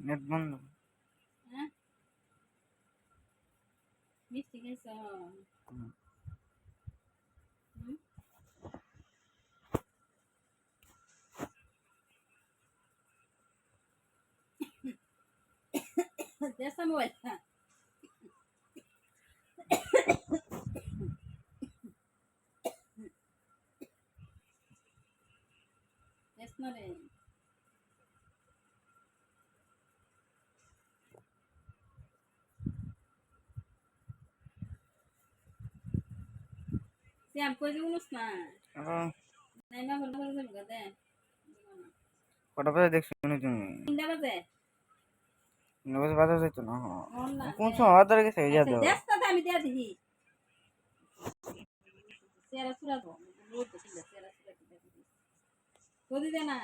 Net বন্ধ। মিষ্টি খাইছ দেশা মোবাইল দেশ না রে শ্যাম কই দিবুস না নাই না বলতে বলতে দে কটা বাজে দেখছো তুমি? 3টা বাজে বাজার যাইতো না। কোন সময় বাজারে গেছে ইয়া দাও দেশটা আমি দিয়া দিই সেরা সুরা তো রোদ তো সেরা সুরা তো দিই না